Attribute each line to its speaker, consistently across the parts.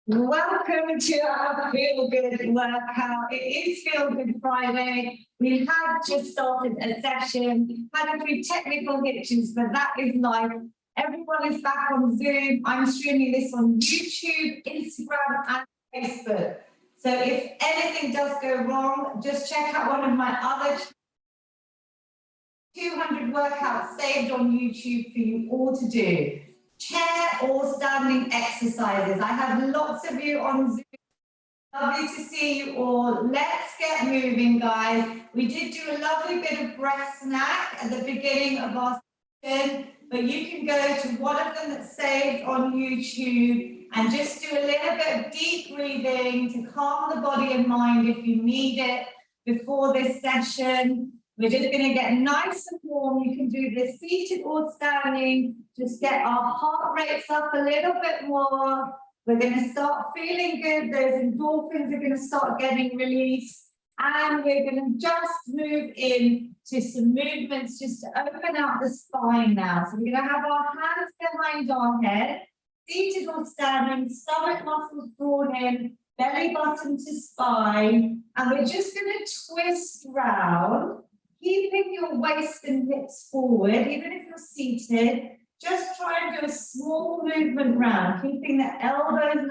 Speaker 1: Welcome to our Feel Good workout. It is Feel Good Friday. We have just started a session, had a few technical hitches, but that is life. Everyone is back on Zoom. I'm streaming this on YouTube, Instagram, and Facebook. So if anything does go wrong, just check out one of my other 200 workouts saved on YouTube for you all to do. Chair or standing exercises. I have lots of you on Zoom. Lovely to see you all. Let's get moving, guys. We did do a lovely bit of breath snack at the beginning of our session, but you can go to one of them that's saved on YouTube and just do a little bit of deep breathing to calm the body and mind if you need it before this session. We're just going to get nice and warm. You can do this seated or standing. Just get our heart rates up a little bit more. We're going to start feeling good. Those endorphins are going to start getting released. And we're going to just move in to some movements just to open out the spine now. So we're going to have our hands behind our head, seated or standing, stomach muscles drawn in, belly button to spine. And we're just going to twist round, keeping your waist and hips forward, even if you're seated. Just try and do a small movement round, keeping the elbows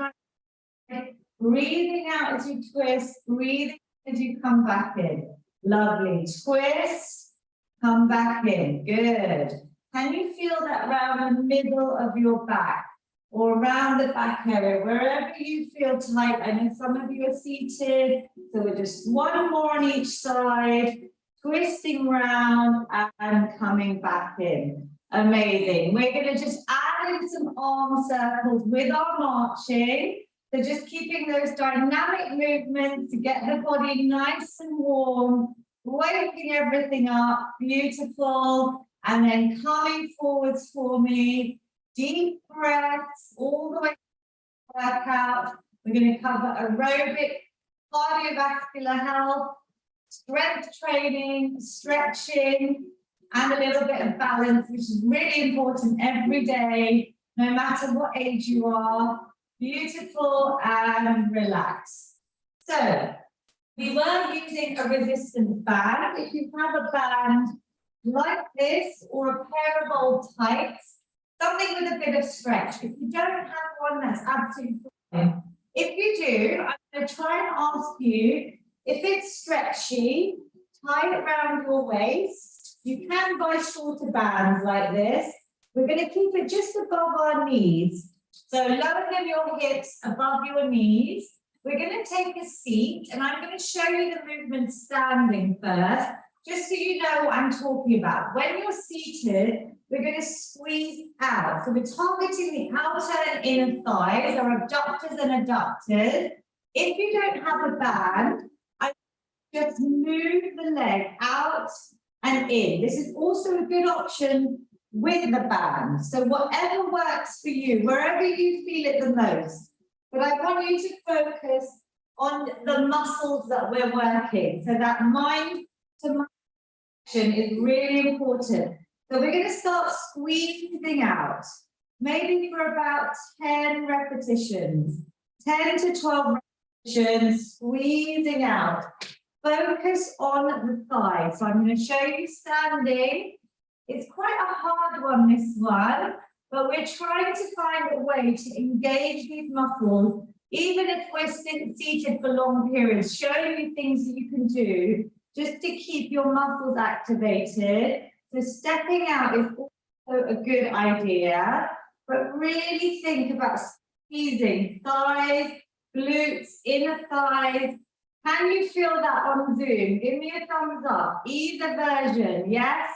Speaker 1: nice, breathing out as you twist, breathing as you come back in. Lovely. Twist, come back in. Good. Can you feel that around the middle of your back or around the back area, wherever you feel tight? I know some of you are seated, so we're just one more on each side. Twisting round and coming back in. Amazing. We're going to just add in some arm circles with our marching. So just keeping those dynamic movements to get the body nice and warm, waking everything up. Beautiful. And then coming forwards for me. Deep breaths all the way to the workout. We're going to cover aerobic, cardiovascular health, strength training, stretching, and a little bit of balance, which is really important every day, no matter what age you are. Beautiful and relax. So we were using a resistance band. If you have a band like this or a pair of old tights, something with a bit of stretch. If you don't have one, that's absolutely fine. If you do, I'm going to try and ask you, if it's stretchy, tie it around your waist. You can buy shorter bands like this. We're going to keep it just above our knees. So lower than your hips, above your knees. We're going to take a seat, and I'm going to show you the movement standing first, just so you know what I'm talking about. When you're seated, we're going to squeeze out. So we're targeting the outer and inner thighs, our abductors and adductors. If you don't have a band, just move the leg out and in. This is also a good option with the band. So whatever works for you, wherever you feel it the most. But I want you to focus on the muscles that we're working. So that mind to mind action is really important. So we're going to start squeezing out, maybe for about 10 repetitions, 10 to 12 repetitions, squeezing out. Focus on the thigh. So I'm going to show you standing. It's quite a hard one, this one, but we're trying to find a way to engage these muscles, even if we're seated for long periods, showing you things that you can do just to keep your muscles activated. So stepping out is also a good idea, but really think about squeezing thighs, glutes, inner thighs. Can you feel that on Zoom? Give me a thumbs up. Either version, yes?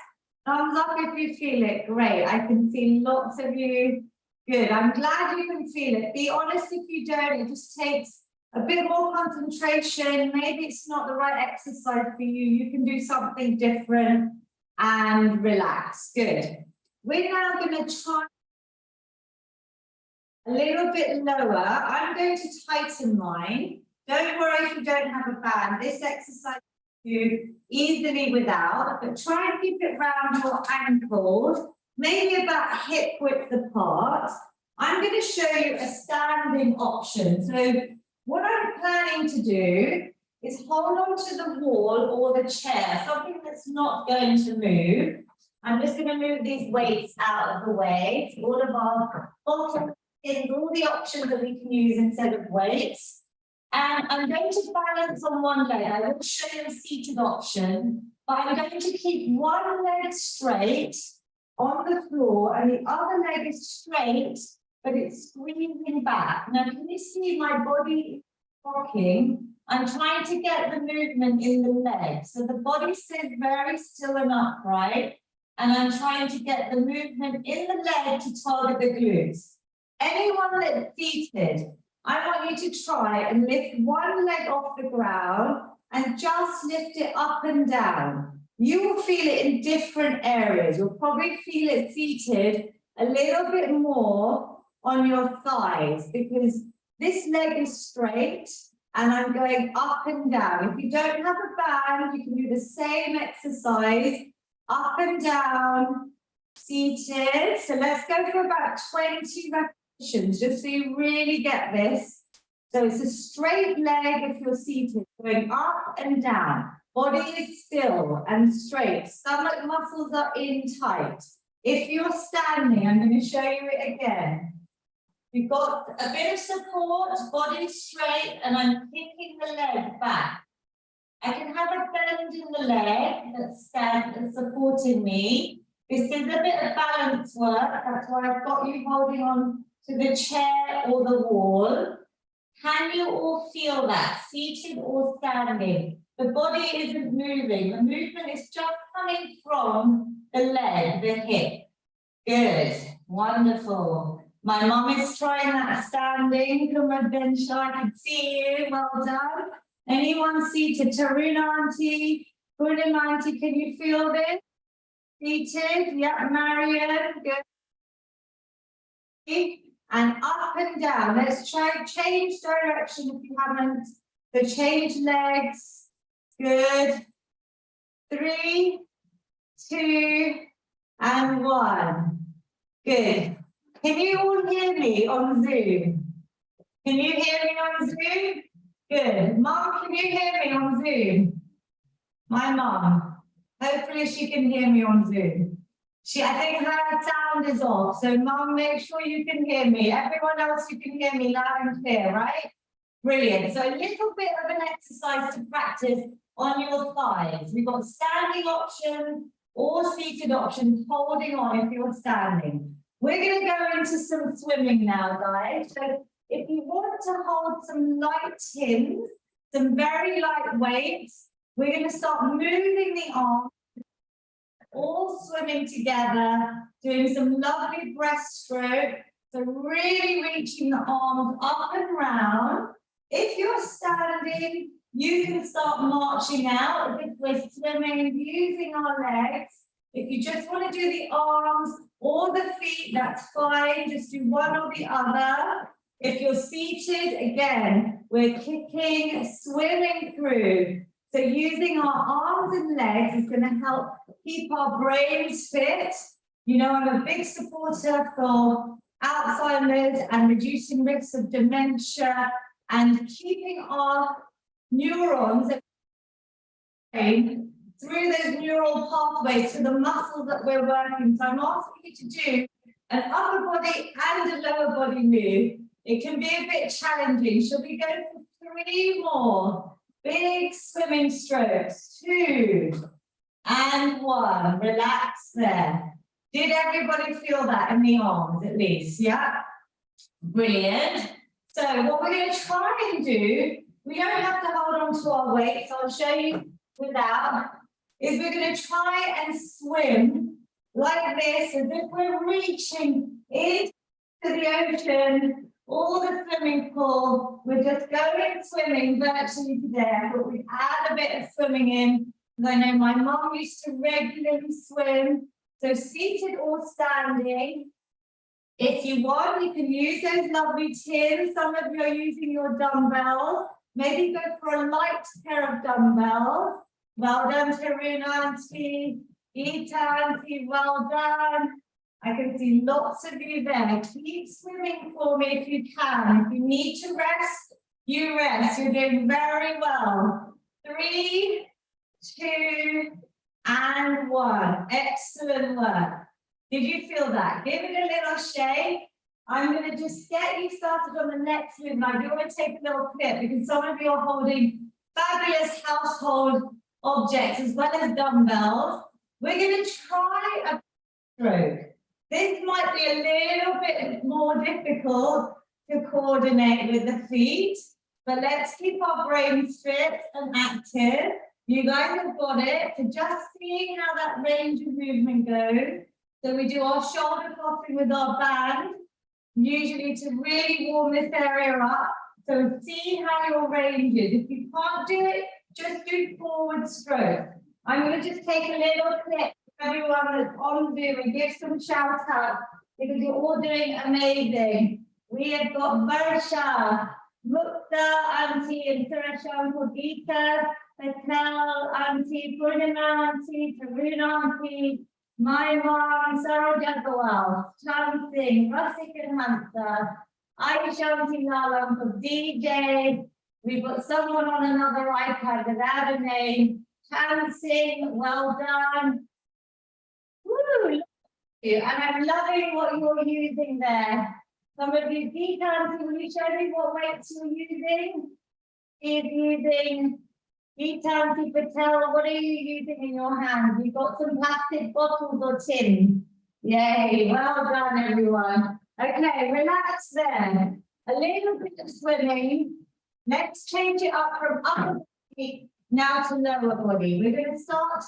Speaker 1: Thumbs up if you feel it. Great. I can see lots of you. Good. I'm glad you can feel it. Be honest if you don't. It just takes a bit more concentration. Maybe it's not the right exercise for you. You can do something different and relax. Good. We're now going to try a little bit lower. I'm going to tighten mine. Don't worry if you don't have a band. This exercise you do easily without, but try and keep it round your ankles, maybe about hip width apart. I'm going to show you a standing option. So what I'm planning to do is hold on to the wall or the chair, something that's not going to move. I'm just going to move these weights out of the way. All of our bottom pins, all the options that we can use instead of weights. And I'm going to balance on one leg. I will show you a seated option, but I'm going to keep one leg straight on the floor and the other leg is straight, but it's squeezing back. Now, can you see my body rocking? I'm trying to get the movement in the leg. So the body stays very still and upright, and I'm trying to get the movement in the leg to target the glutes. Anyone that's seated, I want you to try and lift one leg off the ground and just lift it up and down. You will feel it in different areas. You'll probably feel it seated a little bit more on your thighs because this leg is straight and I'm going up and down. If you don't have a band, you can do the same exercise, up and down, seated. So let's go for about 20 repetitions, just so you really get this. So it's a straight leg if you're seated, going up and down. Body is still and straight. Stomach muscles are in tight. If you're standing, I'm going to show you it again. You've got a bit of support, body straight, and I'm kicking the leg back. I can have a bend in the leg that's supporting me. This is a bit of balance work. That's why I've got you holding on to the chair or the wall. Can you all feel that, seated or standing? The body isn't moving. The movement is just coming from the leg, the hip. Good, wonderful. My mum is trying that standing. Come on, Bensha, I can see you. Well done. Anyone seated? Taruna auntie, Punim auntie, can you feel this? Seated, yeah, Marian, good. And up and down. Let's try change direction if you haven't. So change legs. Good. 3, 2, and 1. Good. Can you all hear me on Zoom? Can you hear me on Zoom? Good. Mum, can you hear me on Zoom? My mum. Hopefully she can hear me on Zoom. I think her sound is off. So Mum, make sure you can hear me. Everyone else, you can hear me loud and clear, right? Brilliant. So a little bit of an exercise to practice on your thighs. We've got standing option or seated option, holding on if you're standing. We're going to go into some swimming now, guys. So if you want to hold some light tins, some very light weights, we're going to start moving the arms, all swimming together, doing some lovely breaststroke. So really reaching the arms up and round. If you're standing, you can start marching out. If we're swimming, using our legs. If you just want to do the arms or the feet, that's fine. Just do one or the other. If you're seated, again, we're kicking, swimming through. So using our arms and legs is going to help keep our brains fit. You know, I'm a big supporter for Alzheimer's and reducing risks of dementia and keeping our neurons through those neural pathways to the muscles that we're working. So I'm asking you to do an upper body and a lower body move. It can be a bit challenging. Shall we go for 3 more? Big swimming strokes. 2 and 1. Relax there. Did everybody feel that in the arms at least? Yeah? Brilliant. So what we're going to try and do, we don't have to hold on to our weights. I'll show you without. Is we're going to try and swim like this as if we're reaching into the ocean or the swimming pool. We're just going swimming virtually to there, but we add a bit of swimming in. I know my mum used to regularly swim. So seated or standing. If you want, you can use those lovely tins. Some of you are using your dumbbells. Maybe go for a light pair of dumbbells. Well done, Taruna auntie, Geeta auntie, well done. I can see lots of you there. Keep swimming for me if you can. If you need to rest, you rest. You're doing very well. 3, 2, and 1. Excellent work. Did you feel that? Give it a little shake. I'm going to just get you started on the next movement. I do want to take a little clip because some of you are holding fabulous household objects as well as dumbbells. We're going to try a stroke. This might be a little bit more difficult to coordinate with the feet, but let's keep our brains fit and active. You guys have got it. So just seeing how that range of movement goes. So we do our shoulder crossing with our band, usually to really warm this area up. So see how your range is. If you can't do it, just do forward stroke. I'm going to just take a little clip for everyone that's on Zoom and give some shout out because you're all doing amazing. We have got Varsha, Mukta, Auntie, and Suresh, Gita, Patel, Auntie, Purnima, Auntie, Taruna, Auntie, my mom, Sarah Jagawal, Chan Singh, Rasik and Hamza, Aisha Auntie Lalam for DJ. We've got someone on another iPad without a name. Chan Singh, well done. Woo, and I'm loving what you're using there. Some of you, Gita, Auntie, will you show me what weights you're using? Is using Gita Patel, what are you using in your hands? You've got some plastic bottles or tin. Yay, well done, everyone. Okay, relax there. A little bit of swimming. Let's change it up from upper body now to lower body. We're going to start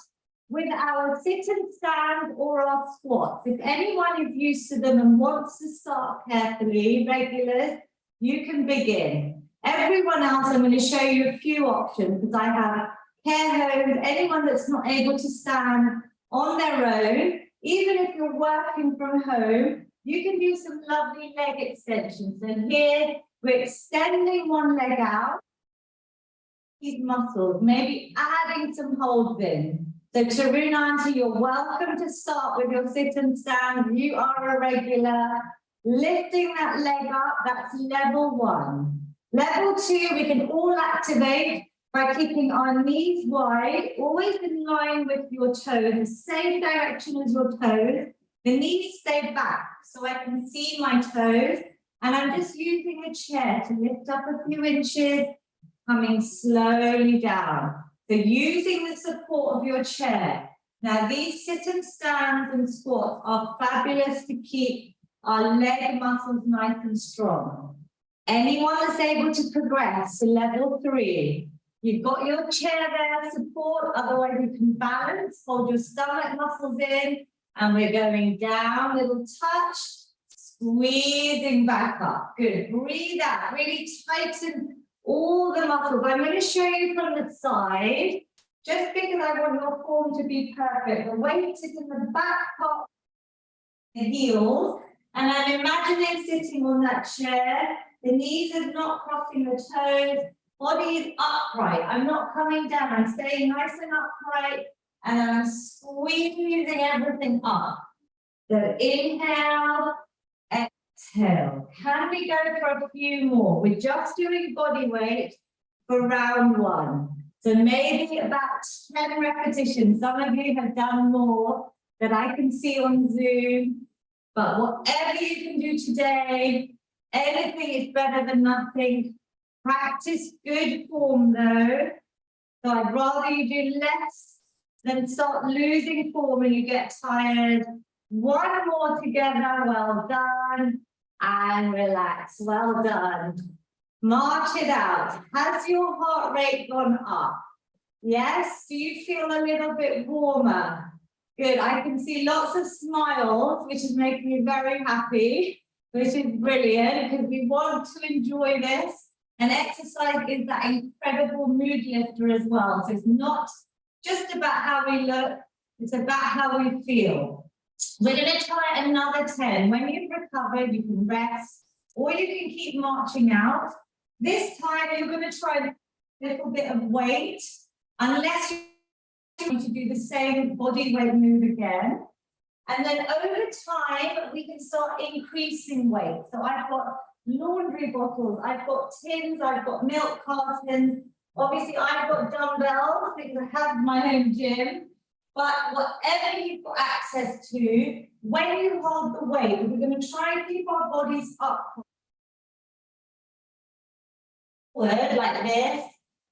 Speaker 1: with our sit and stand or our squats. If anyone is used to them and wants to start carefully, regulars, you can begin. Everyone else, I'm going to show you a few options because I have care homes, anyone that's not able to stand on their own, even if you're working from home, you can do some lovely leg extensions. And here we're extending one leg out, these muscles, maybe adding some holds in. So Taruna, Auntie, you're welcome to start with your sit and stand. You are a regular. Lifting that leg up, that's level 1. Level 2, we can all activate by keeping our knees wide, always in line with your toes, the same direction as your toes. The knees stay back so I can see my toes. And I'm just using the chair to lift up a few inches, coming slowly down. So using the support of your chair. Now these sit and stands and squats are fabulous to keep our leg muscles nice and strong. Anyone that's able to progress to level 3, you've got your chair there, support, otherwise you can balance, hold your stomach muscles in, and we're going down, little touch, squeezing back up. Good, breathe out, really tighten all the muscles. I'm going to show you from the side, just because I want your form to be perfect. The weight is in the back part, the heels, and I'm imagining sitting on that chair. The knees are not crossing the toes, body is upright. I'm not coming down, I'm staying nice and upright, and I'm squeezing everything up. So inhale, exhale. Can we go for a few more? We're just doing body weight for round 1. So maybe about 10 repetitions. Some of you have done more that I can see on Zoom, but whatever you can do today, anything is better than nothing. Practice good form though. So I'd rather you do less than start losing form when you get tired. One more together, well done. And relax, well done. March it out. Has your heart rate gone up? Yes, do you feel a little bit warmer? Good, I can see lots of smiles, which is making me very happy. Which is brilliant because we want to enjoy this. And exercise is that incredible mood lifter as well. So it's not just about how we look, it's about how we feel. We're going to try another 10. When you've recovered, you can rest or you can keep marching out. This time you're going to try a little bit of weight, unless you're going to do the same body weight move again. And then over time, we can start increasing weight. So I've got laundry bottles, I've got tins, I've got milk cartons. Obviously, I've got dumbbells because I have my own gym. But whatever you've got access to, when you hold the weight, we're going to try and keep our bodies up like this.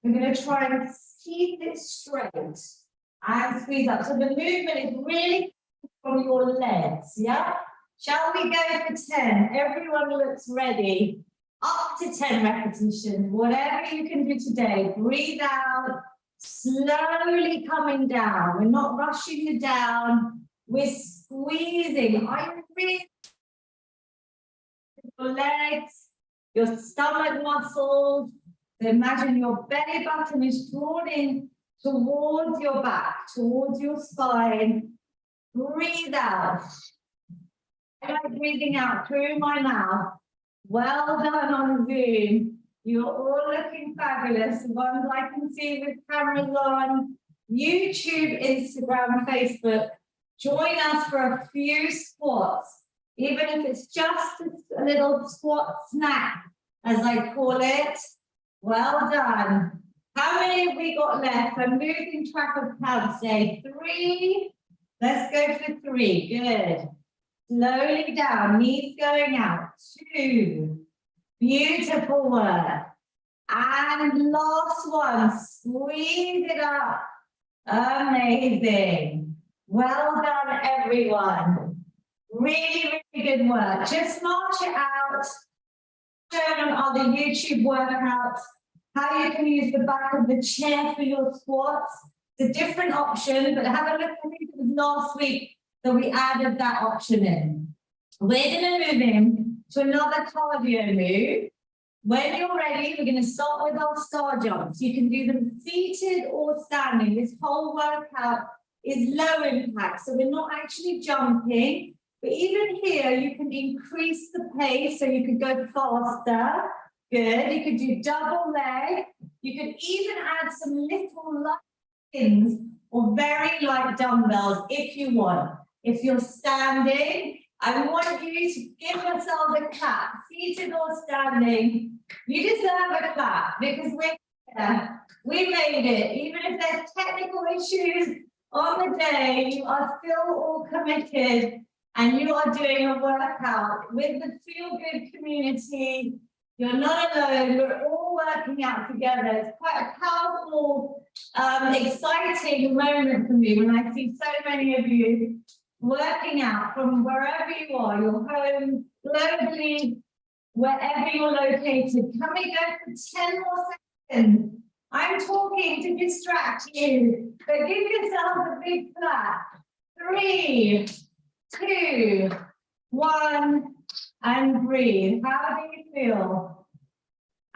Speaker 1: We're going to try and keep it straight and squeeze up. So the movement is really from your legs, yeah? Shall we go for 10? Everyone looks ready. Up to 10 repetitions, whatever you can do today. Breathe out, slowly coming down. We're not rushing you down. We're squeezing. Are you breathing? Your legs, your stomach muscles. So imagine your belly button is drawn in towards your back, towards your spine. Breathe out. I like breathing out through my mouth. Well done on Zoom. You're all looking fabulous. The ones I can see with cameras on YouTube, Instagram, Facebook. Join us for a few squats, even if it's just a little squat snack, as I call it. Well done. How many have we got left? I'm losing track of count today. 3. Let's go for 3. Good. Slowly down, knees going out. 2. Beautiful work. And last one, squeeze it up. Amazing. Well done, everyone. Really, really good work. Just march it out. Shown on other YouTube workouts, how you can use the back of the chair for your squats. It's a different option, but have a look. I think it was last week that we added that option in. We're going to move in to another cardio move. When you're ready, we're going to start with our star jumps. You can do them seated or standing. This whole workout is low impact, so we're not actually jumping. But even here, you can increase the pace, so you could go faster. Good. You could do double leg. You could even add some little light pins or very light dumbbells if you want. If you're standing, I want you to give yourself a clap, seated or standing. You deserve a clap because we're here. We made it. Even if there's technical issues on the day, you are still all committed. And you are doing a workout with the Feel Good community. You're not alone. We're all working out together. It's quite a powerful, exciting moment for me when I see so many of you working out from wherever you are, your home, globally, wherever you're located. Can we go for 10 more seconds? I'm talking to distract you, but give yourself a big clap. 3, 2, 1, and breathe. How do you feel?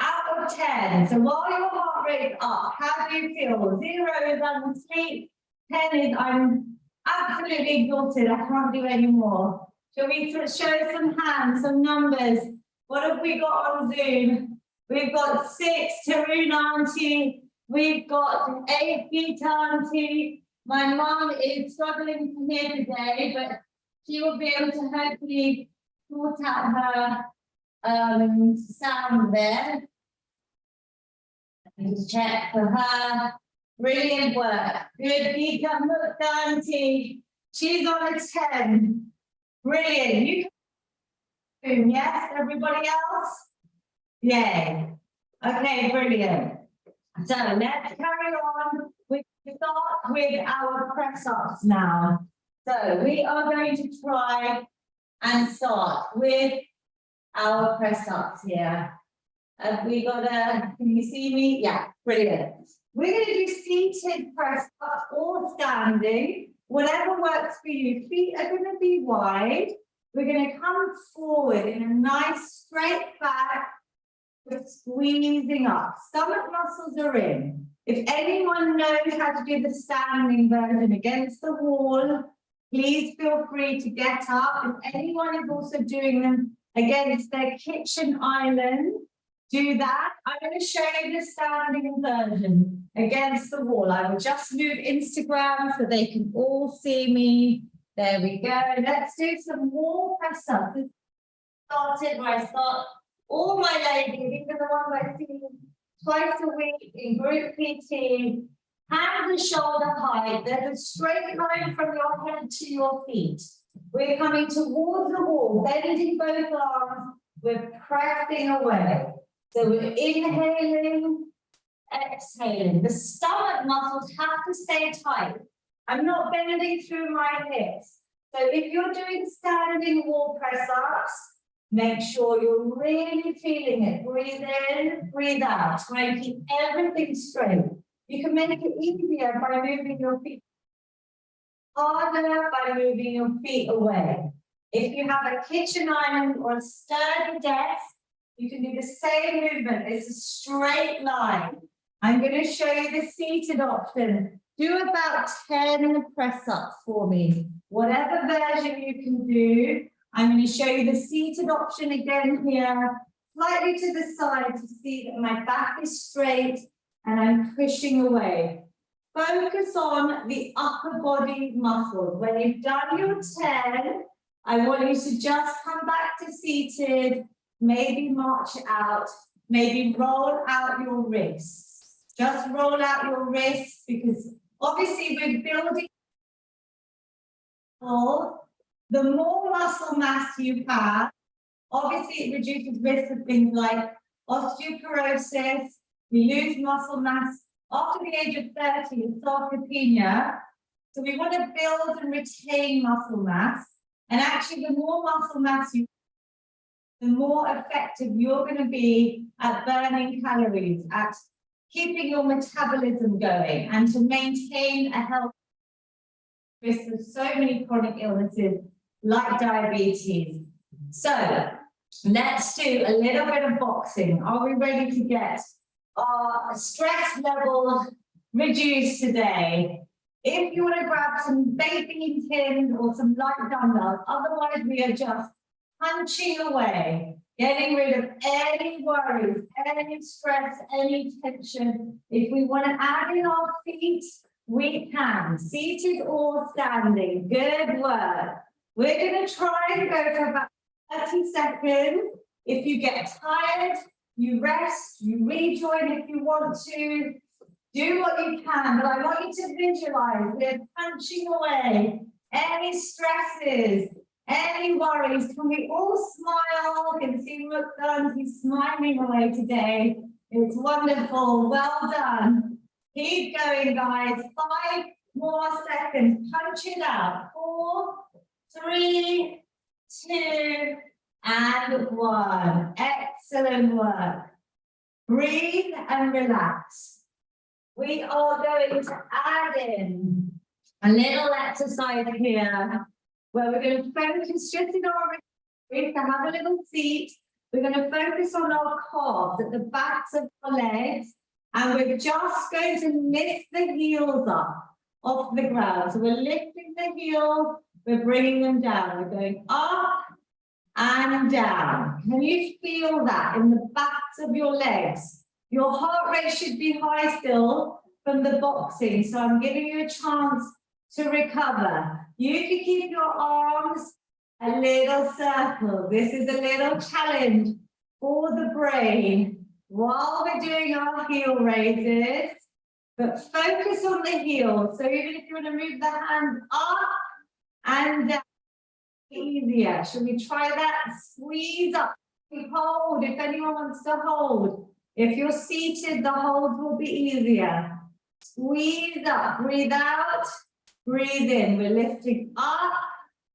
Speaker 1: Out of 10. So while your heart rate's up, how do you feel? 0 is I'm asleep. 10 is I'm absolutely exhausted. I can't do any more. Shall we show some hands, some numbers? What have we got on Zoom? We've got 6, Tarun Auntie. We've got 8, Geeta Auntie. My mum is struggling to hear today, but she will be able to hopefully sort out her sound there. Just check for her. Brilliant work. Good, Geeta Auntie. She's on a 10. Brilliant. You can, yes, everybody else? Yay. Okay, brilliant. So let's carry on. We start with our press-ups now. So we are going to try and start with our press-ups here. Have we got a, can you see me? Yeah, brilliant. We're going to do seated press-ups or standing, whatever works for you. Feet are going to be wide. We're going to come forward in a nice straight back, with squeezing up. Stomach muscles are in. If anyone knows how to do the standing version against the wall, please feel free to get up. If anyone is also doing them against their kitchen island, do that. I'm going to show you the standing version against the wall. I will just move Instagram so they can all see me There we go. Let's do some more press ups. Started where I start all my ladies, these are the ones I see twice a week in group PT. Hands and shoulder height. There's a straight line from your head to your feet. We're coming towards the wall, bending both arms. We're pressing away. So we're inhaling, exhaling. The stomach muscles have to stay tight. I'm not bending through my hips. So if you're doing standing wall press ups, make sure you're really feeling it. Breathe in, breathe out. Try and keep everything straight. You can make it easier by moving your feet harder, by moving your feet away. If you have a kitchen island or a sturdy desk, you can do the same movement. It's a straight line. I'm going to show you the seated option. Do about 10 press ups for me. Whatever version you can do. I'm going to show you the seated option again here, slightly to the side to see that my back is straight and I'm pushing away. Focus on the upper body muscles. When you've done your 10, I want you to just come back to seated, maybe march out, maybe roll out your wrists. Just roll out your wrists because obviously we're building. The more muscle mass you have, obviously it reduces risk of things like osteoporosis. We lose muscle mass after the age of 30 with sarcopenia. So we want to build and retain muscle mass. And actually, the more muscle mass you have, the more effective you're going to be at burning calories, at keeping your metabolism going, and to maintain a healthy risk of so many chronic illnesses like diabetes. So let's do a little bit of boxing. Are we ready to get our stress level reduced today? If you want to grab some baking tins or some light dumbbells, otherwise we are just punching away, getting rid of any worries, any stress, any tension. If we want to add in our feet, we can, seated or standing. Good work. We're going to try and go for about 30 seconds. If you get tired, you rest, you rejoin if you want to. Do what you can, but I want you to visualize we're punching away any stresses, any worries. Can we all smile? Can see Mukdan, he's smiling away today. It's wonderful. Well done. Keep going, guys. 5 more seconds. Punch it out. 4, 3, 2, and 1. Excellent work. Breathe and relax. We are going to add in a little exercise here where we're going to focus just in our wrist to have a little seat. We're going to focus on our calves at the backs of our legs, and we're just going to lift the heels up off the ground. So we're lifting the heels, we're bringing them down. We're going up and down. Can you feel that in the backs of your legs? Your heart rate should be high still from the boxing, so I'm giving you a chance to recover. You can keep your arms a little circle. This is a little challenge for the brain while we're doing our heel raises, but focus on the heels. So even if you want to move the hands up and down, easier. Should we try that? Squeeze up. We hold if anyone wants to hold. If you're seated, the hold will be easier. Squeeze up, breathe out, breathe in. We're lifting up,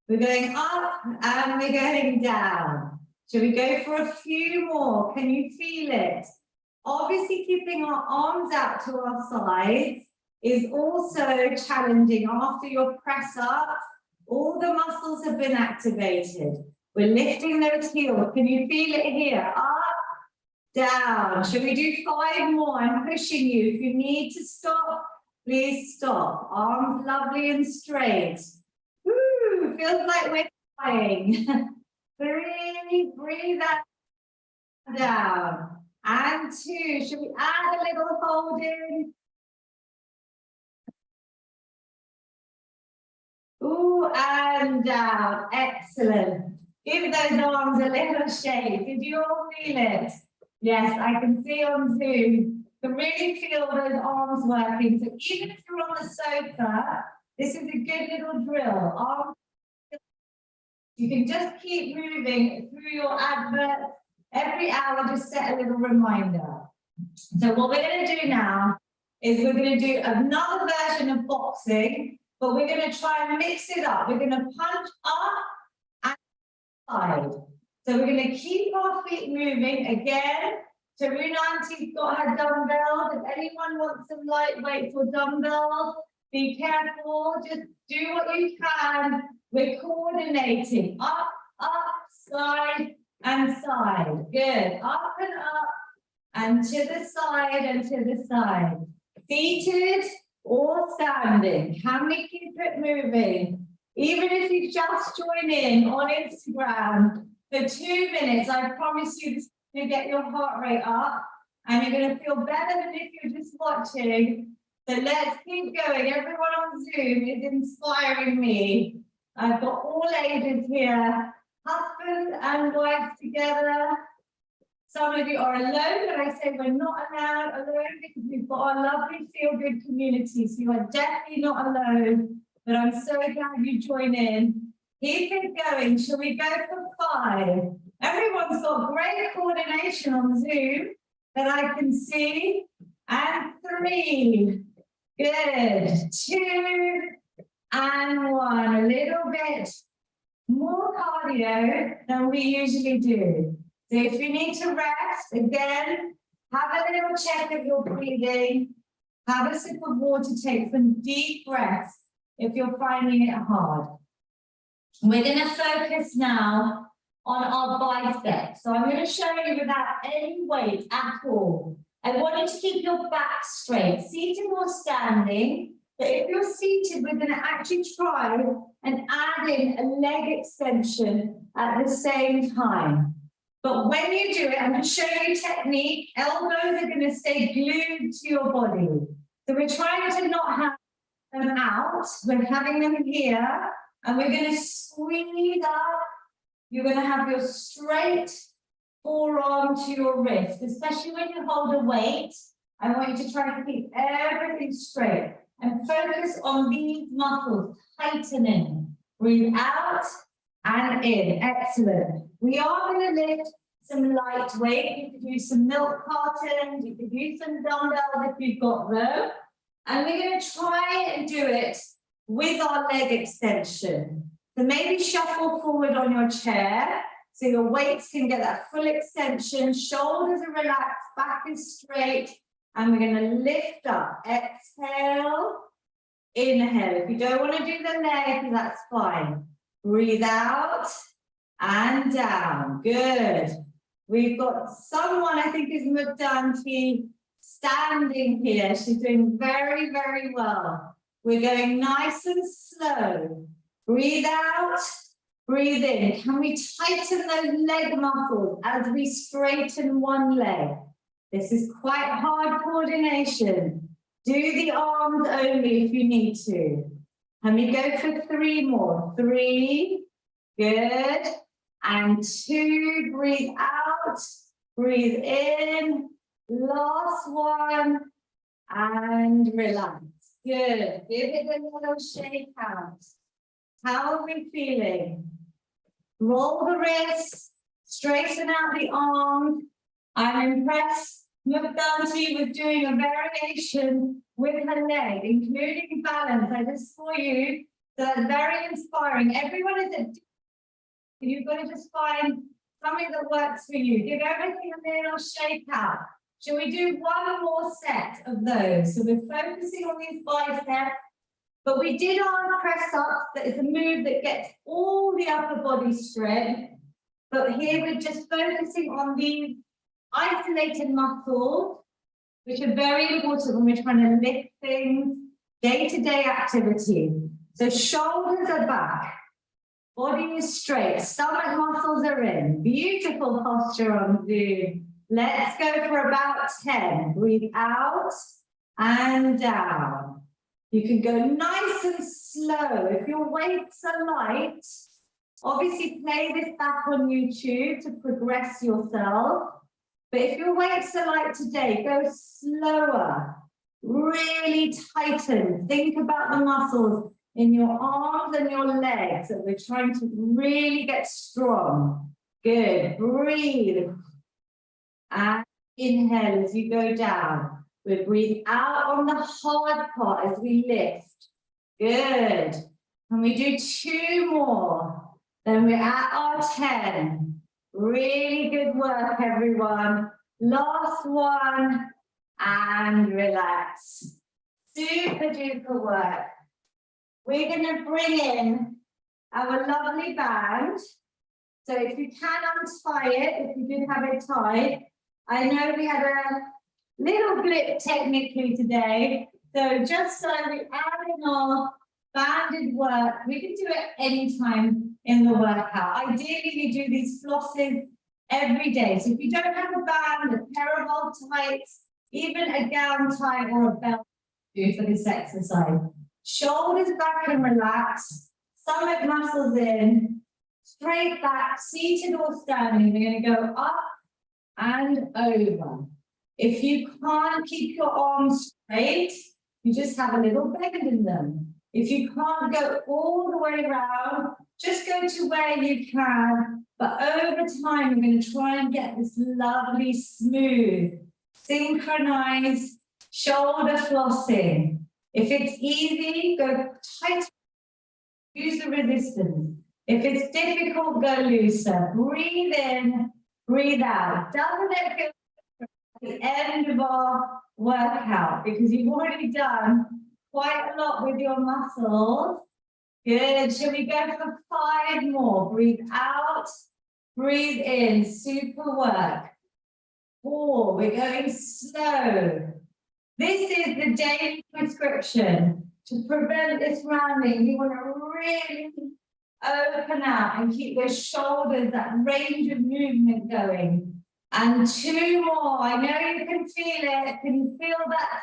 Speaker 1: we're going up, and we're going down. Shall we go for a few more? Can you feel it? Obviously, keeping our arms out to our sides is also challenging. After your press up, all the muscles have been activated. We're lifting those heels. Can you feel it here? Up, down. Shall we do 5 more? I'm pushing you. If you need to stop, please stop. Arms lovely and straight. Woo, feels like we're flying. 3, breathe out, down. And 2, should we add a little hold in? Ooh, and down. Excellent. Give those arms a little shake. Did you all feel it? Yes, I can see on Zoom. You can really feel those arms working. So even if you're on the sofa, this is a good little drill. Arms. You can just keep moving through your advert. Every hour, just set a little reminder. So what we're going to do now is we're going to do another version of boxing, but we're going to try and mix it up. We're going to punch up and side. So we're going to keep our feet moving again. Taruna Auntie's got her dumbbells. If anyone wants some lightweight for dumbbells, be careful. Just do what you can. We're coordinating up, side, and side. Good. Up and up, and to the side, and to the side. Seated or standing. Can we keep it moving? Even if you just join in on Instagram for 2 minutes, I promise you this is going to get your heart rate up, and you're going to feel better than if you're just watching. So let's keep going. Everyone on Zoom is inspiring me. I've got all ages here, husband and wife together. Some of you are alone, but I say we're not allowed alone because we've got our lovely feel-good community. So you are definitely not alone, but I'm so glad you join in. Keep it going. Shall we go for 5? Everyone's got great coordination on Zoom that I can see. And 3. Good. 2 and 1. A little bit more cardio than we usually do. So if you need to rest, again, have a little check of your breathing. Have a sip of water, take some deep breaths if you're finding it hard. We're going to focus now on our biceps. So I'm going to show you without any weight at all. I want you to keep your back straight, seated or standing. But if you're seated, we're going to actually try and add in a leg extension at the same time. But when you do it, I'm going to show you technique. Elbows are going to stay glued to your body. So we're trying to not have them out. We're having them here. And we're going to squeeze up. You're going to have your straight forearm to your wrist, especially when you hold a weight. I want you to try to keep everything straight and focus on these muscles tightening. Breathe out and in. Excellent. We are going to lift some light weight. You could use some milk cartons. You could use some dumbbells if you've got them. And we're going to try and do it with our leg extension. So maybe shuffle forward on your chair so your weights can get that full extension. Shoulders are relaxed, back is straight. And we're going to lift up. Exhale, inhale. If you don't want to do the leg, that's fine. Breathe out and down. Good. We've got someone, I think is Mugdanti, standing here. She's doing very, very well. We're going nice and slow. Breathe out, breathe in. Can we tighten those leg muscles as we straighten one leg? This is quite hard coordination. Do the arms only if you need to. Can we go for 3 more? 3, good. And 2, breathe out, breathe in. Last one, and relax. Good. Give it a little shake out. How are we feeling? Roll the wrists, straighten out the arms. I'm impressed. Mugdanti was doing a variation with her leg, including balance. I just saw you. So that's very inspiring. Everyone is at. You've got to just find something that works for you. Give everything a little shake out. Shall we do one more set of those? So we're focusing on these biceps, but we did our press ups. That is a move that gets all the upper body strength. But here we're just focusing on these isolated muscles, which are very important when we're trying to lift things, day-to-day activity. So shoulders are back, body is straight, stomach muscles are in. Beautiful posture on Zoom. Let's go for about 10. Breathe out and down. You can go nice and slow. If your weights are light, obviously play this back on YouTube to progress yourself. But if your weights are light today, go slower. Really tighten. Think about the muscles in your arms and your legs that we're trying to really get strong. Good. Breathe. And inhale as you go down. We breathe out on the hard part as we lift. Good. And we do 2 more. Then we're at our 10. Really good work, everyone. Last one. And relax. Super duper work. We're going to bring in our lovely band. So if you can untie it, if you do have it tied. I know we had a little blip technically today. So just so we add in our banded work, we can do it anytime in the workout. Ideally, we do these flosses every day. So if you don't have a band, a pair of old tights, even a gown tie or a belt do for this exercise. Shoulders back and relax, stomach muscles in, straight back, seated or standing. We're going to go up and over. If you can't keep your arms straight, you just have a little bend in them. If you can't go all the way around, just go to where you can. But over time, you're going to try and get this lovely, smooth, synchronized shoulder flossing. If it's easy, go tight. Use the resistance. If it's difficult, go looser. Breathe in, breathe out. Doesn't it feel at the end of our workout? Because you've already done quite a lot with your muscles. Good. Shall we go for 5 more? Breathe out, breathe in. Super work. 4. We're going slow. This is the daily prescription to prevent this rounding. You want to really open out and keep those shoulders, that range of movement going. And 2 more. I know you can feel it. Can you feel that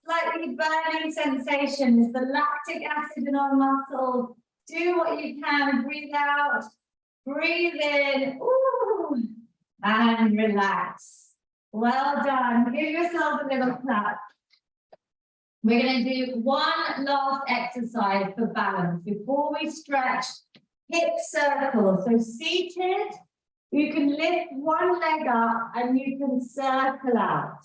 Speaker 1: slightly burning sensation? It's the lactic acid in our muscles. Do what you can. Breathe out. Breathe in. Ooh, and relax. Well done. Give yourself a little clap. We're going to do one last exercise for balance before we stretch hip circles. So seated, you can lift one leg up and you can circle out.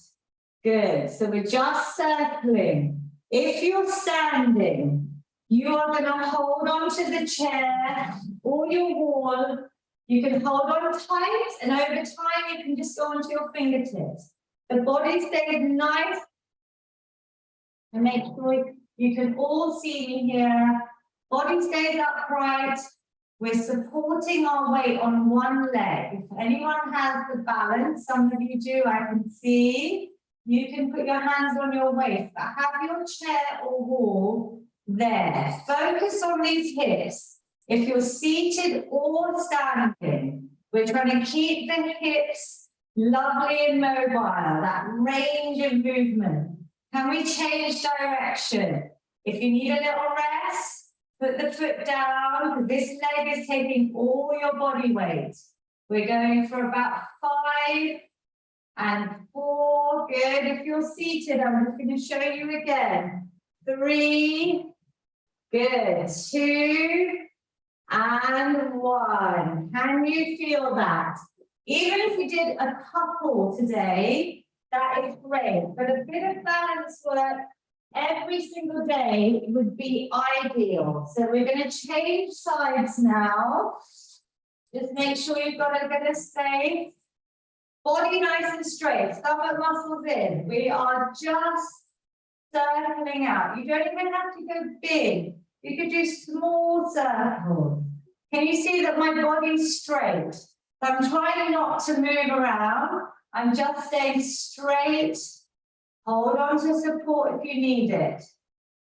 Speaker 1: Good. So we're just circling. If you're standing, you are going to hold on to the chair or your wall. You can hold on tight, and over time you can just go onto your fingertips. The body stays nice. And make sure you can all see me here. Body stays upright. We're supporting our weight on one leg. If anyone has the balance, some of you do, I can see. You can put your hands on your waist, but have your chair or wall there. Focus on these hips. If you're seated or standing, we're trying to keep the hips lovely and mobile, that range of movement. Can we change direction? If you need a little rest, put the foot down. This leg is taking all your body weight. We're going for about 5 and 4. Good. If you're seated, I'm just going to show you again. 3. Good. 2 and 1. Can you feel that? Even if we did a couple today, that is great, but a bit of balance work every single day would be ideal. So we're going to change sides now. Just make sure you've got a bit of space. Body nice and straight, stomach muscles in. We are just circling out. You don't even have to go big. You could do small circles. Can you see that my body's straight? So I'm trying not to move around. I'm just staying straight. Hold on to support if you need it.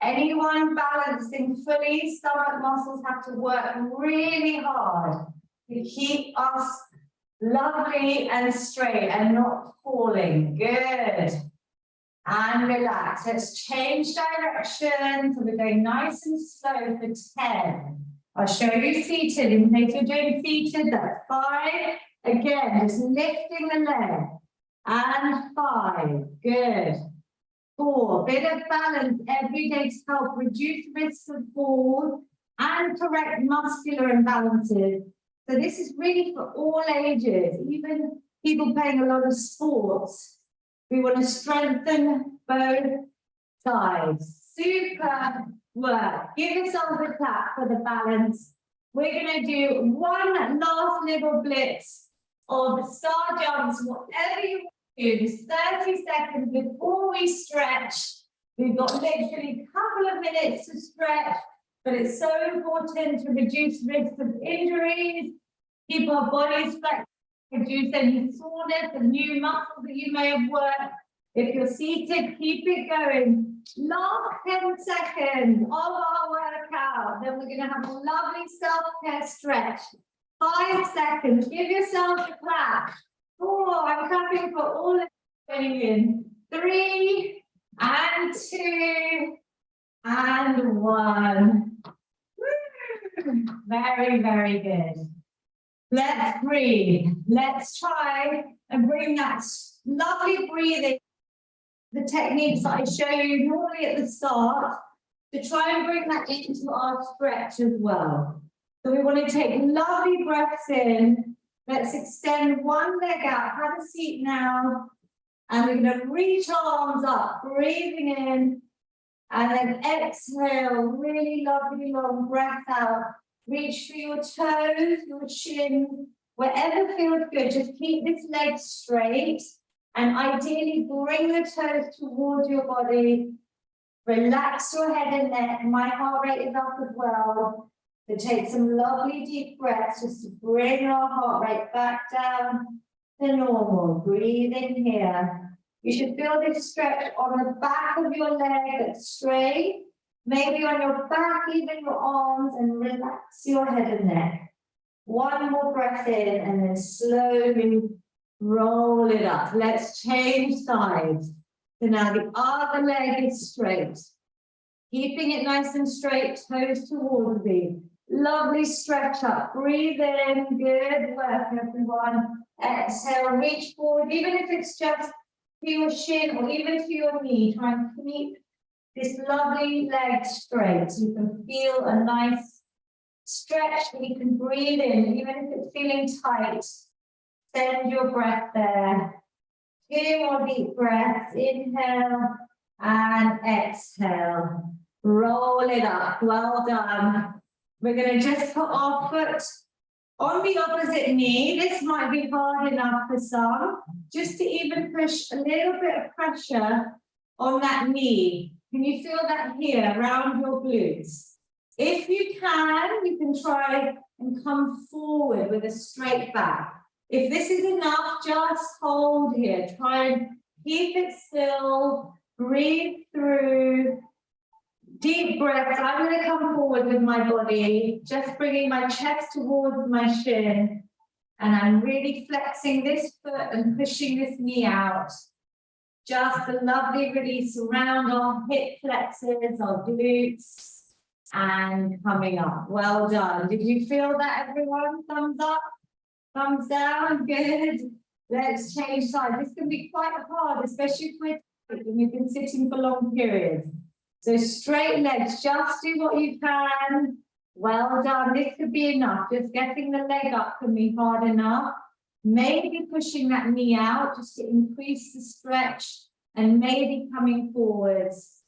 Speaker 1: Anyone balancing fully, stomach muscles have to work really hard to keep us lovely and straight and not falling. Good. and relax. Let's change direction. So we're going nice and slow for 10. I'll show you seated. In case you're doing seated, that's 5. Again, just lifting the leg. And 5. Good. 4. Bit of balance every day to help reduce risks of fall and correct muscular imbalances. So this is really for all ages, even people playing a lot of sports. We want to strengthen both sides. Super work. Give yourself a clap for the balance. We're going to do one last little blitz of star jumps, whatever you want to do. Just 30 seconds before we stretch. We've got literally a couple of minutes to stretch, but it's so important to reduce risk of injuries, keep our bodies flexible, reduce any soreness and new muscles that you may have worked. If you're seated, keep it going. Last 10 seconds of our workout. Then we're going to have a lovely self-care stretch. 5 seconds. Give yourself a clap. 4. I'm clapping for all of you going in. 3 and 2 and 1. Woo. Very, very good. Let's breathe. Let's try and bring that lovely breathing, the techniques that I show you normally at the start, to try and bring that into our stretch as well. So we want to take lovely breaths in. Let's extend one leg out. Have a seat now. And we're going to reach our arms up, breathing in. And then exhale, really lovely long breath out. Reach for your toes, your shin, wherever feels good. Just keep this leg straight. And ideally bring the toes towards your body. Relax your head and neck. My heart rate is up as well. So take some lovely deep breaths just to bring our heart rate back down to normal. Breathe in here. You should feel this stretch on the back of your leg that's straight. Maybe on your back, even your arms, and relax your head and neck. One more breath in and then slowly roll it up. Let's change sides. So now the other leg is straight. Keeping it nice and straight, toes towards me. Lovely stretch up. Breathe in. Good work, everyone. Exhale, reach forward, even if it's just to your shin or even to your knee. Try and keep this lovely leg straight so you can feel a nice stretch and you can breathe in, even if it's feeling tight. Send your breath there. 2 more deep breaths. Inhale and exhale. Roll it up. Well done. We're going to just put our foot on the opposite knee. This might be hard enough for some. Just to even push a little bit of pressure on that knee. Can you feel that here around your glutes? If you can try and come forward with a straight back. If this is enough, just hold here. Try and keep it still. Breathe through. Deep breaths. I'm going to come forward with my body, just bringing my chest towards my shin. And I'm really flexing this foot and pushing this knee out. Just a lovely release around our hip flexors, our glutes, and coming up. Well done. Did you feel that, everyone? Thumbs up, thumbs down. Good. Let's change sides. This can be quite hard, especially if we've been sitting for long periods. So straight legs, just do what you can. Well done. This could be enough. Just getting the leg up can be hard enough. Maybe pushing that knee out just to increase the stretch and maybe coming forwards.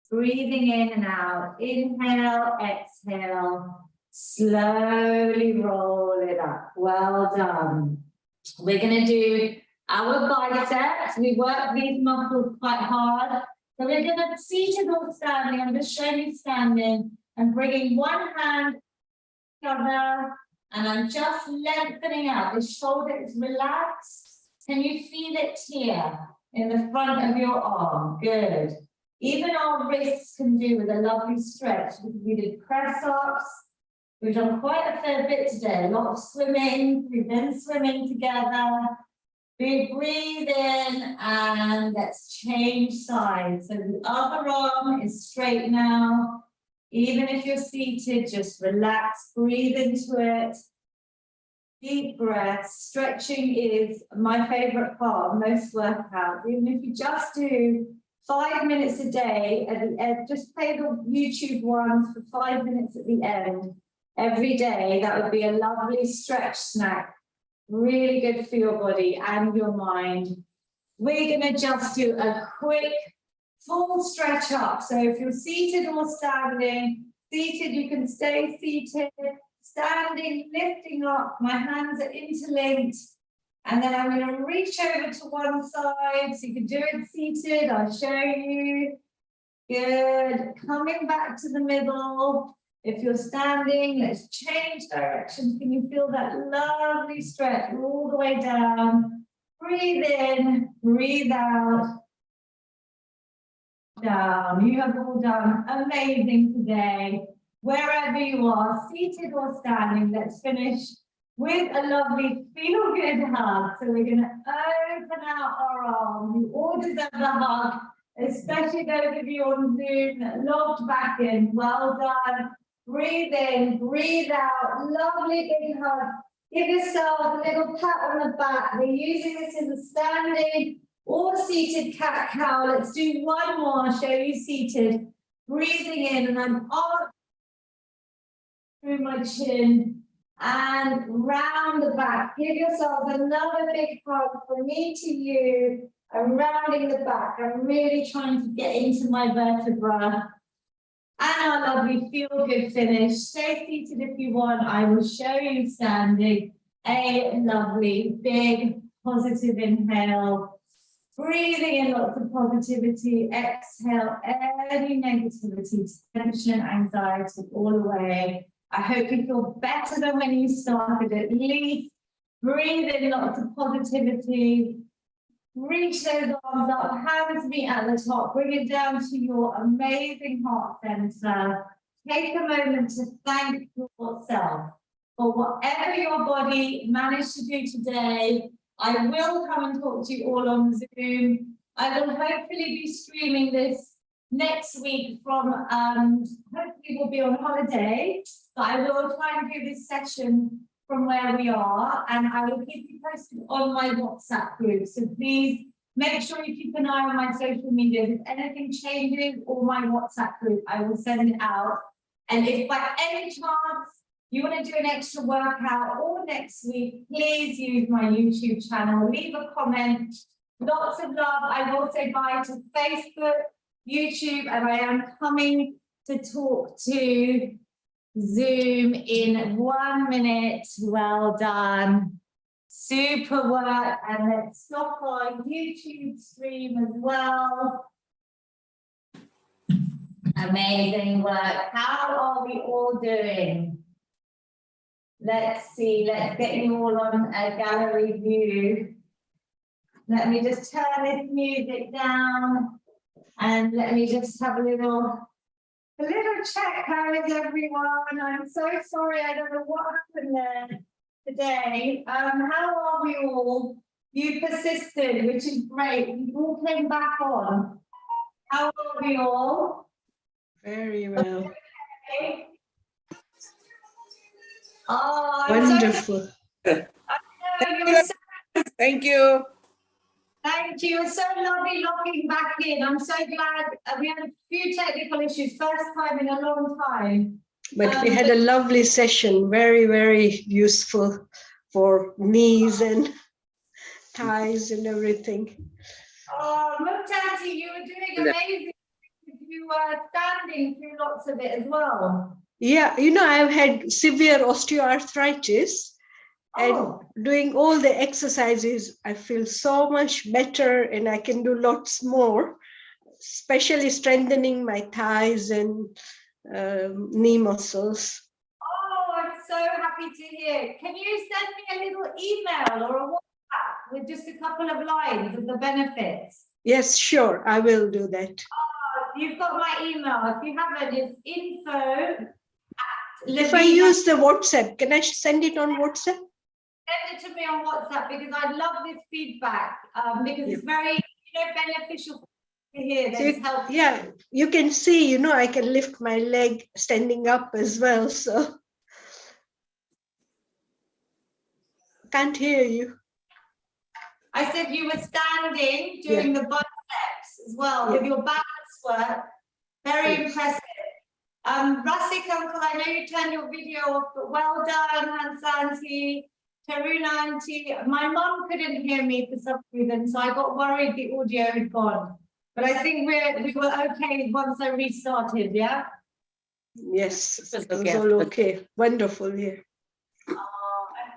Speaker 1: Breathing in and out. Inhale, exhale. Slowly roll it up. Well done. We're going to do our biceps. We work these muscles quite hard. So we're going to seated or standing. I'm just showing you standing and bringing one hand together, and I'm just lengthening out. The shoulder is relaxed. Can you feel it here in the front of your arm? Good. Even our wrists can do with a lovely stretch because we did press ups. We've done quite a fair bit today. A lot of swimming. We've been swimming together. We breathe in and let's change sides. So the other arm is straight now. Even if you're seated, just relax, breathe into it. Deep breaths. Stretching is my favorite part of most workouts. Even if you just do 5 minutes a day at the end, just play the YouTube ones for 5 minutes at the end every day. That would be a lovely stretch snack. Really good for your body and your mind. We're going to just do a quick full stretch up. So if you're seated or standing, seated, you can stay seated. Standing, lifting up, my hands are interlinked. And then I'm going to reach over to one side. So you can do it seated. I'll show you. Good. Coming back to the middle. If you're standing, let's change directions. Can you feel that lovely stretch all the way down? Breathe in, breathe out. Down. You have all done amazing today. Wherever you are, seated or standing, let's finish with a lovely feel-good hug. So we're going to open out our arms. You all deserve the hug, especially those of you on Zoom that logged back in. Well done. Breathe in, breathe out. Lovely big hug. Give yourself a little pat on the back. We're using this in the standing or seated cat-cow. Let's do one more. I'll show you seated. Breathing in, and I'm up through my chin and round the back. Give yourself another big hug from me to you. I'm rounding the back. I'm really trying to get into my vertebra. And our lovely feel-good finish. Stay seated if you want. I will show you standing. A lovely big positive inhale. Breathing in lots of positivity. Exhale any negativity, tension, anxiety all away. I hope you feel better than when you started at least. Breathe in lots of positivity. Reach those arms up, hands meet at the top. Bring it down to your amazing heart center. Take a moment to thank yourself for whatever your body managed to do today. I will come and talk to you all on Zoom. I will hopefully be streaming this next week from, hopefully we'll be on holiday, but I will try and do this session from where we are, and I will keep you posted on my WhatsApp group. So please make sure you keep an eye on my social media. If anything changes or my WhatsApp group, I will send it out. And if by any chance you want to do an extra workout or next week, please use my YouTube channel. Leave a comment. Lots of love. I will say bye to Facebook, YouTube, and I am coming to talk to Zoom in 1 minute. Well done. Super work. And let's stop our YouTube stream as well. Amazing work. How are we all doing? Let's see. Let's get you all on a gallery view. Let me just turn this music down and let me just have a little check. How is everyone? I'm so sorry. I don't know what happened there today. How are we all? You persisted, which is great. You all came back on. How are we all?
Speaker 2: Very well.
Speaker 1: Okay. Oh,
Speaker 2: wonderful.
Speaker 3: Thank you.
Speaker 1: Thank you. It's so lovely logging back in. I'm so glad. We had a few technical issues, first time in a long time.
Speaker 2: But we had a lovely session, very, very useful for knees and thighs and everything.
Speaker 1: Oh, Muktati, you were doing amazing. You were standing through lots of it as well.
Speaker 2: Yeah, you know, I've had severe osteoarthritis. And doing all the exercises, I feel so much better and I can do lots more, especially strengthening my thighs and knee muscles.
Speaker 1: Oh, I'm so happy to hear. Can you send me a little email or a WhatsApp with just a couple of lines of the benefits?
Speaker 2: Yes, sure, I will do that.
Speaker 1: Oh, you've got my email. If you haven't, it's info@Lavina.
Speaker 2: If I use the WhatsApp, can I send it on WhatsApp?
Speaker 1: Send it to me on WhatsApp because I love this feedback because it's very beneficial to hear.
Speaker 2: So
Speaker 1: That's helpful.
Speaker 2: yeah, you can see, I can lift my leg standing up as well. So can't hear you.
Speaker 1: I said you were standing doing the biceps as well with your balance work. Very impressive. Rasik uncle, I know you turned your video off, but well done, Hansanti, Taruna auntie. My mum couldn't hear me for some reason, so I got worried the audio had gone. But I think we were okay once I restarted, yeah?
Speaker 2: Yes, it was all okay. Wonderful, yeah.
Speaker 1: I'm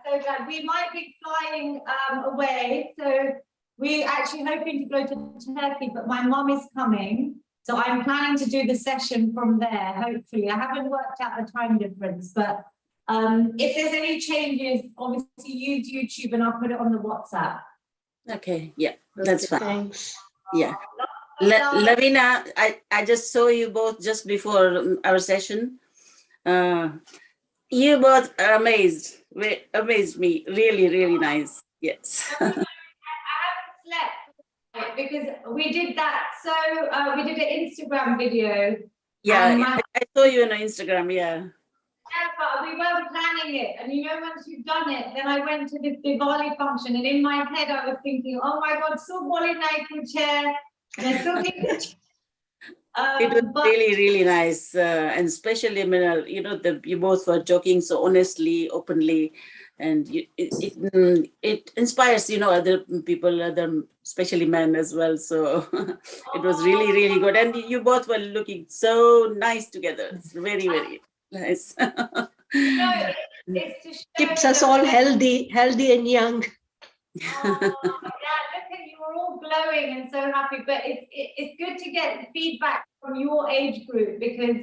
Speaker 1: so glad. We might be flying away, so we're actually hoping to go to Turkey, but my mum is coming. So I'm planning to do the session from there, hopefully. I haven't worked out the time difference, but if there's any changes, obviously use YouTube and I'll put it on the WhatsApp.
Speaker 3: Okay, yeah, that's fine.
Speaker 2: Thanks.
Speaker 3: Yeah. Lavina, I just saw you both just before our session. You both are amazed me. Really, really nice. Yes.
Speaker 1: I haven't slept because we did that. So we did an Instagram video.
Speaker 3: Yeah, I saw you on Instagram. Yeah.
Speaker 1: Yeah, but we weren't planning it. And once you've done it, then I went to this Diwali function, and in my head I was thinking, oh my God, so boli naik chair.
Speaker 3: It was really, really nice, and especially, you both were talking so honestly, openly, and it inspires, other people, especially men as well. So it was really, really good, and you both were looking so nice together. It's very, very nice.
Speaker 2: Keeps us all healthy and young.
Speaker 1: Yeah, look at you, we're all glowing and so happy, but it's good to get feedback from your age group, because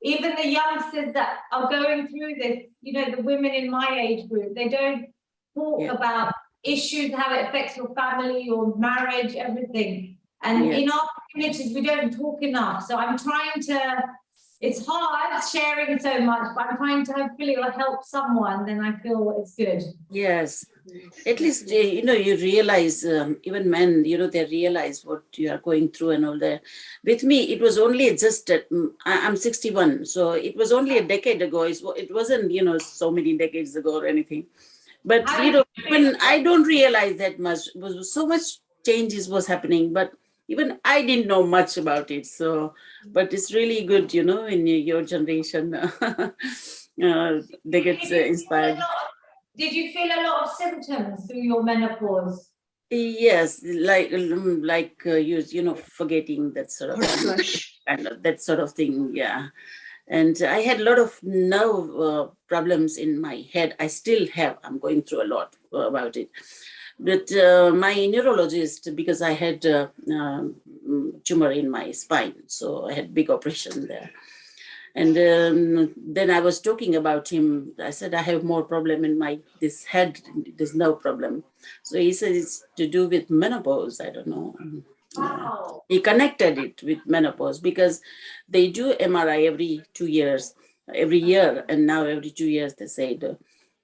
Speaker 1: even the youngsters that are going through this, the women in my age group, they don't talk about issues, how it affects your family, your marriage, everything. And in our communities, we don't talk enough. So I'm trying to, it's hard sharing so much, but I'm trying to hopefully help someone, then I feel it's good. Yes.
Speaker 3: At least, you realize, even men, they realize what you are going through and all that. With me, it was only just, I'm 61, so it was only a decade ago. It wasn't, so many decades ago or anything. But, even I don't realize that much. So much changes was happening, but even I didn't know much about it. So, but it's really good, in your generation, they get inspired.
Speaker 1: Did you feel a lot of symptoms through your menopause?
Speaker 3: Yes, like forgetting, that sort of and that sort of thing. Yeah, and I had a lot of nerve problems in my head. I still have. I'm going through a lot about it. But my neurologist, because I had tumor in my spine, so I had big operation there. And then I was talking about him. I said, I have more problem in this head, this nerve problem. So he said it's to do with menopause. I don't know.
Speaker 1: Wow.
Speaker 3: He connected it with menopause because they do MRI every 2 years, every year. And now every 2 years they say,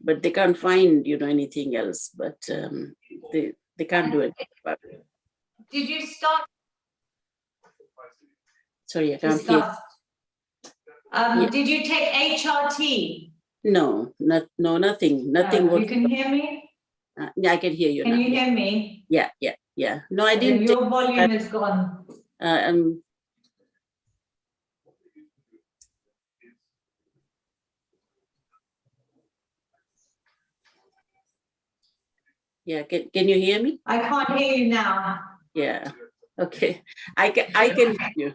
Speaker 3: but they can't find, anything else. But they can't do it.
Speaker 1: Did you start?
Speaker 3: Sorry, I can't hear.
Speaker 1: Did you take HRT?
Speaker 3: No, nothing.
Speaker 1: You can hear me?
Speaker 3: Yeah, I can hear you now.
Speaker 1: Can you hear me?
Speaker 3: Yeah. No, I didn't.
Speaker 1: Your volume is gone.
Speaker 3: Yeah, can you hear me?
Speaker 1: I can't hear you now.
Speaker 3: Yeah. Okay. I can hear you.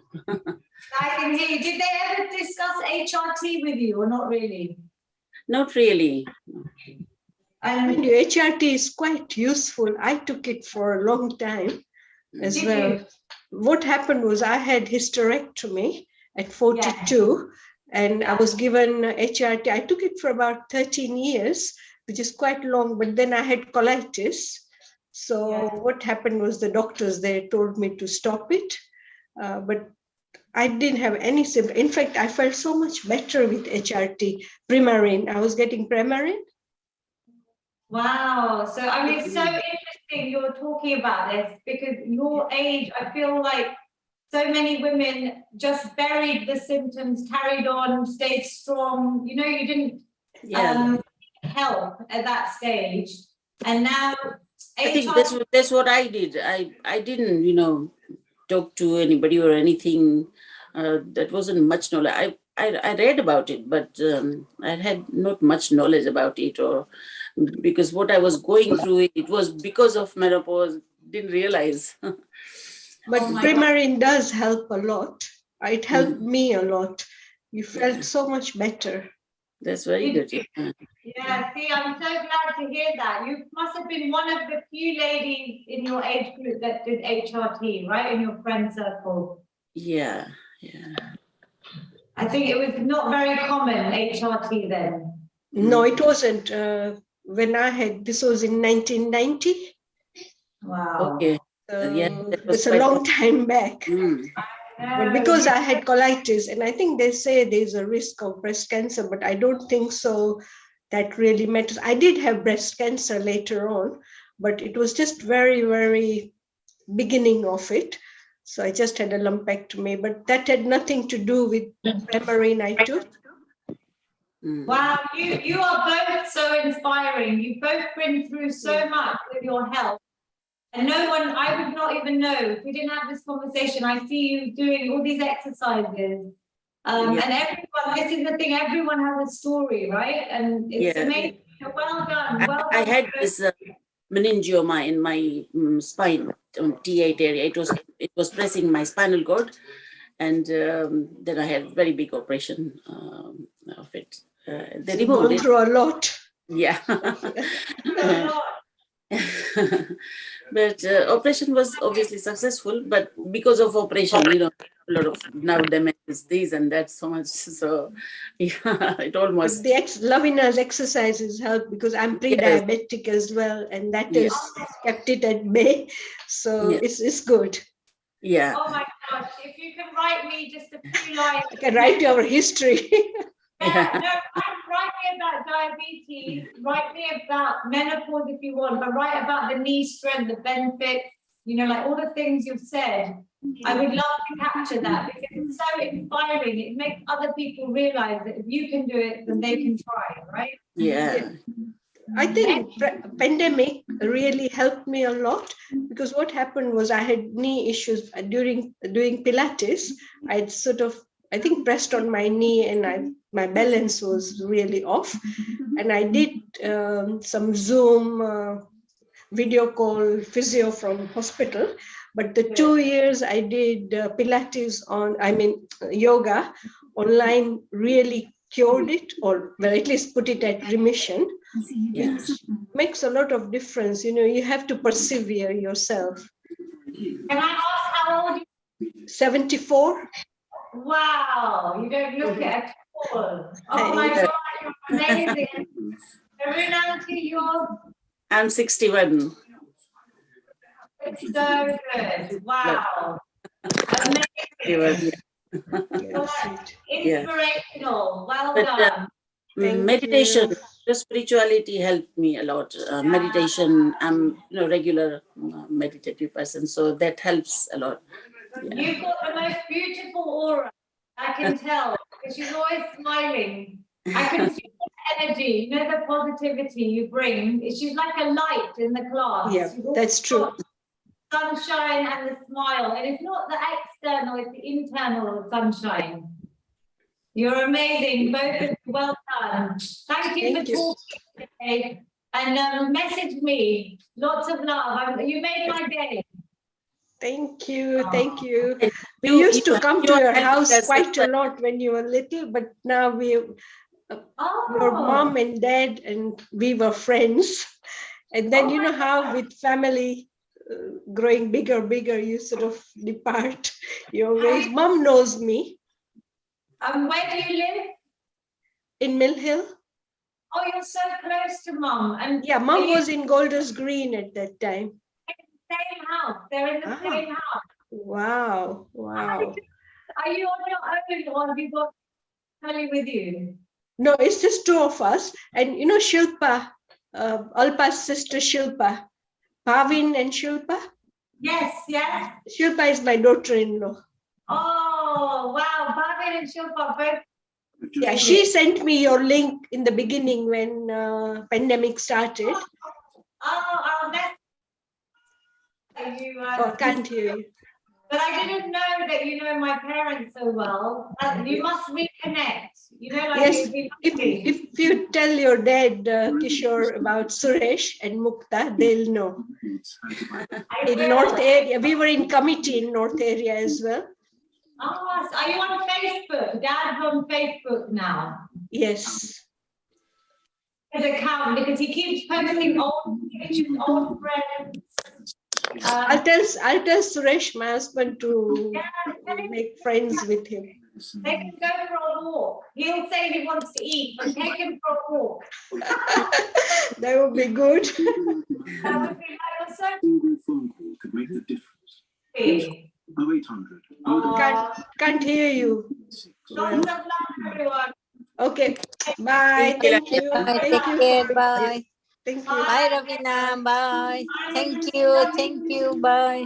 Speaker 1: I can hear you. Did they ever discuss HRT with you or not really?
Speaker 3: Not really.
Speaker 2: And HRT is quite useful. I took it for a long time as well. What happened was I had hysterectomy at 42 and I was given HRT. I took it for about 13 years, which is quite long, but then I had colitis. So what happened was the doctors, they told me to stop it, but I didn't have any symptoms. In fact, I felt so much better with HRT, Premarin. I was getting Premarin.
Speaker 1: Wow. So, I mean, it's so interesting you're talking about this because your age, I feel like so many women just buried the symptoms, carried on, stayed strong. You know, you didn't help at that stage. And now,
Speaker 3: I think that's what I did. I didn't, talk to anybody or anything. That wasn't much knowledge. I read about it, but I had not much knowledge about it, or because what I was going through, it was because of menopause. Didn't realize.
Speaker 2: But Primarine does help a lot. It helped me a lot. You felt so much better.
Speaker 3: That's very good.
Speaker 1: Yeah, see, I'm so glad to hear that. You must have been one of the few ladies in your age group that did HRT, right? In your friend circle.
Speaker 3: Yeah.
Speaker 1: I think it was not very common, HRT then.
Speaker 2: No, it wasn't. When I had, this was in 1990.
Speaker 1: Wow.
Speaker 3: Okay.
Speaker 2: It's a long time back. But because I had colitis, and I think they say there's a risk of breast cancer, but I don't think so. That really matters. I did have breast cancer later on, but it was just very, very beginning of it. So I just had a lumpectomy, but that had nothing to do with Primarine I took.
Speaker 1: Wow, you are both so inspiring. You've both been through so much with your health. And no one, I would not even know if we didn't have this conversation. I see you doing all these exercises. And everyone, this is the thing, everyone has a story, right? And it's amazing. Well done. Well done.
Speaker 3: I had this meningioma in my spine, on T8 area. It was pressing my spinal cord, and then I had very big operation of it. They removed it.
Speaker 2: Through a lot.
Speaker 3: Yeah. But operation was obviously successful, but because of operation, a lot of nerve damage, this and that, so much. So yeah, it almost.
Speaker 2: But Lavina's exercises help because I'm pre-diabetic as well, and that has kept it at bay. So it's good.
Speaker 3: Yeah.
Speaker 1: Oh my gosh! If you can write me just a few lines,
Speaker 2: I can write your history.
Speaker 1: No, write me about diabetes, write me about menopause if you want, but write about the knee strength, the benefits, like all the things you've said. I would love to capture that because it's so inspiring. It makes other people realize that if you can do it, then they can try, right?
Speaker 3: Yeah.
Speaker 2: I think pandemic really helped me a lot because what happened was I had knee issues during doing Pilates. I'd sort of, I think, pressed on my knee and my balance was really off. And I did some Zoom video call physio from hospital. But the 2 years I did Pilates yoga online really cured it, or well, at least put it at remission. It makes a lot of difference. You have to persevere yourself.
Speaker 1: Can I ask how old you?
Speaker 2: 74.
Speaker 1: Wow, you don't look at all. Oh my God, you're amazing. Renata, you're?
Speaker 3: I'm 61.
Speaker 1: It's so good. Wow. Amazing. Inspirational. Well done.
Speaker 3: Meditation, the spirituality helped me a lot. Meditation, I'm regular meditative person, so that helps a lot.
Speaker 1: You've got the most beautiful aura. I can tell because she's always smiling. I can feel the energy, the positivity you bring. She's like a light in the class.
Speaker 2: Yeah, that's true.
Speaker 1: Sunshine and the smile, and it's not the external, it's the internal sunshine. You're amazing, both of you. Well done. Thank you for talking today. And message me. Lots of love. You made my day.
Speaker 2: Thank you. Thank you. We used to come to your house quite a lot when you were little, but now your mom and dad and we were friends. And then how with family growing bigger, you sort of depart your ways. Mom knows me.
Speaker 1: Where do you live?
Speaker 2: In Mill Hill.
Speaker 1: Oh, you're so close to Mom. And
Speaker 2: yeah, Mom was in Golders Green at that time.
Speaker 1: Same house. They're in the same house.
Speaker 2: Wow.
Speaker 1: Are you on your own or have you got family with you?
Speaker 2: No, it's just two of us. And Shilpa, Alpa's sister Shilpa. Bhavin and Shilpa.
Speaker 1: Yes, yes.
Speaker 2: Shilpa is my daughter-in-law.
Speaker 1: Oh, wow. Bhavin and Shilpa both.
Speaker 2: Yeah, she sent me your link in the beginning when pandemic started.
Speaker 1: That's you.
Speaker 2: Oh, can't hear you.
Speaker 1: But I didn't know that you know my parents so well. You must reconnect. You know, like
Speaker 2: Yes, if you tell your dad, Kishore, about Suresh and Mukta, they'll know. In North area, we were in committee in North area as well.
Speaker 1: Oh, so are you on Facebook? Dad's on Facebook now.
Speaker 2: Yes.
Speaker 1: His account, because he keeps posting old pictures, old friends.
Speaker 2: I'll tell Suresh, my husband, to make friends with him.
Speaker 1: They can go for a walk. He'll say he wants to eat, but take him for a walk.
Speaker 2: That would be good.
Speaker 1: That would be like so.
Speaker 4: Single phone call could make the difference. 0800.
Speaker 2: Can't hear you.
Speaker 1: Lots of love, everyone.
Speaker 2: Okay. Bye. Thank you.
Speaker 5: Bye.
Speaker 2: Thank
Speaker 5: Take
Speaker 2: you.
Speaker 5: care. Bye.
Speaker 2: Thank you.
Speaker 5: Bye, Ravina. Bye. Thank you. Thank you. Bye.